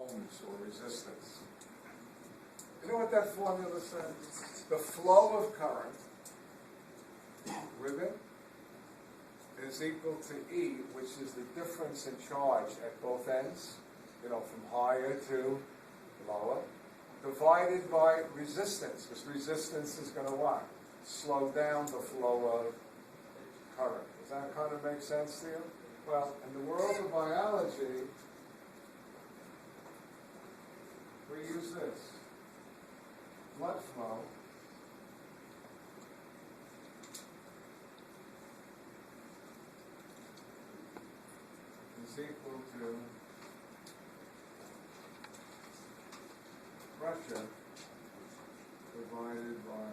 ohms, or resistance. You know what that formula says? The flow of current with it is equal to E, which is the difference in charge at both ends, you know, from higher to lower, divided by resistance, because resistance is going to what? Slow down the flow of current. Does that kind of make sense to you? Well, in the world of biology, we use this. Blood flow is equal to pressure divided by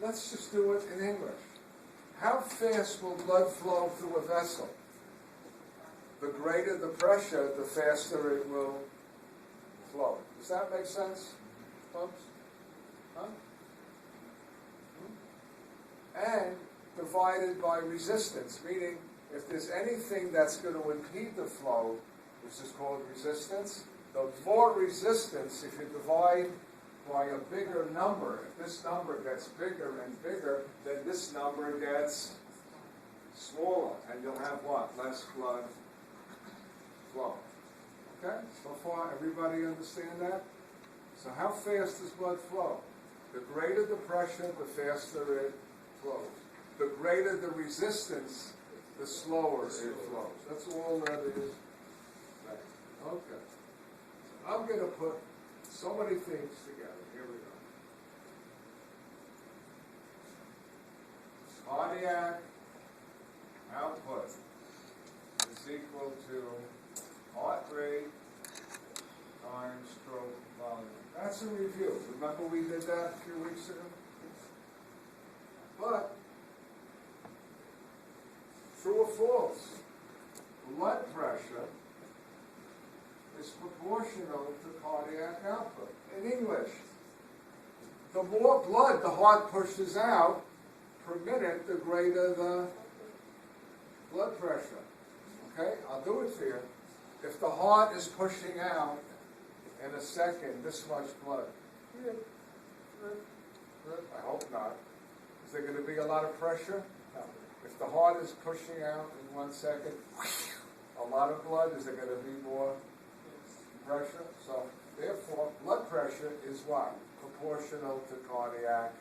let's just do it in English. How fast will blood flow through a vessel? The greater the pressure, the faster it will flow. Does that make sense, folks? Huh? And divided by resistance, meaning if there's anything that's going to impede the flow, which is called resistance, the more resistance, if you divide by a bigger number, if this number gets bigger and bigger, then this number gets smaller, and you'll have what? Less blood flow. Okay? So far, everybody understand that? So how fast does blood flow? The greater the pressure, the faster it flows. The greater the resistance, the slower it flows. That's all that is. Okay. I'm going to put so many things together. Here we go. Cardiac output is equal to heart rate times stroke volume. That's a review. Remember we did that a few weeks ago? But, true or false, blood pressure is proportional to cardiac output. In English, the more blood the heart pushes out per minute, the greater the blood pressure. Okay? I'll do it for you. If the heart is pushing out in a second this much blood, I hope not. Is there going to be a lot of pressure? No. If the heart is pushing out in 1 second, a lot of blood, is there going to be more pressure? So, therefore, blood pressure is what? Proportional to cardiac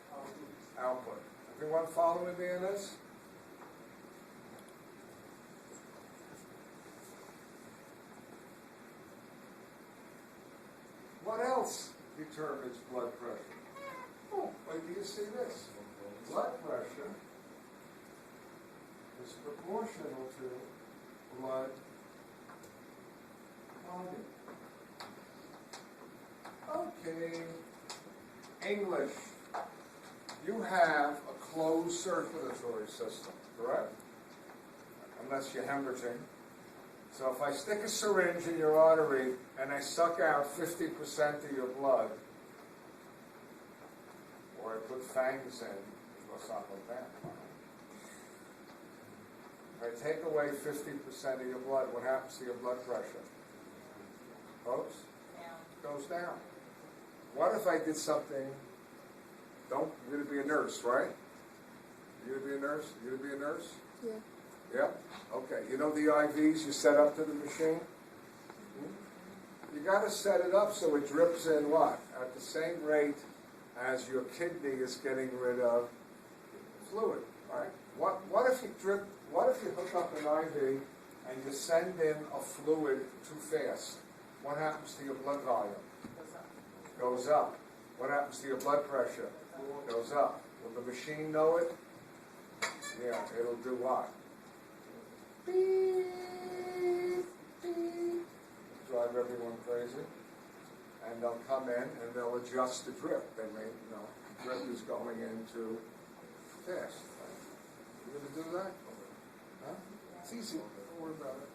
output. Everyone following me in this? What else determines blood pressure? Oh, wait till you see this. Blood pressure is proportional to blood volume. Okay. English. You have a closed circulatory system, correct? Unless you're hemorrhaging. So if I stick a syringe in your artery and I suck out 50% of your blood, or I put fangs in, or something like that. If I take away 50% of your blood, what happens to your blood pressure? Folks? Down. Goes down. What if I did something, you're going to be a nurse, right? You're going to be a nurse? You're going to be a nurse? Yeah. Yeah? Okay. You know the IVs you set up to the machine? You got to set it up so it drips in what? At the same rate as your kidney is getting rid of fluid, right? What if you hook up an IV and you send in a fluid too fast? What happens to your blood volume? Goes up. What happens to your blood pressure? Goes up. Will the machine know it? Yeah, it'll do what? Beep, beep. Drive everyone crazy. And they'll come in and they'll adjust the drip. They may, the drip is going in too fast. Right? You gonna do that? Huh? It's easy. Don't worry about it.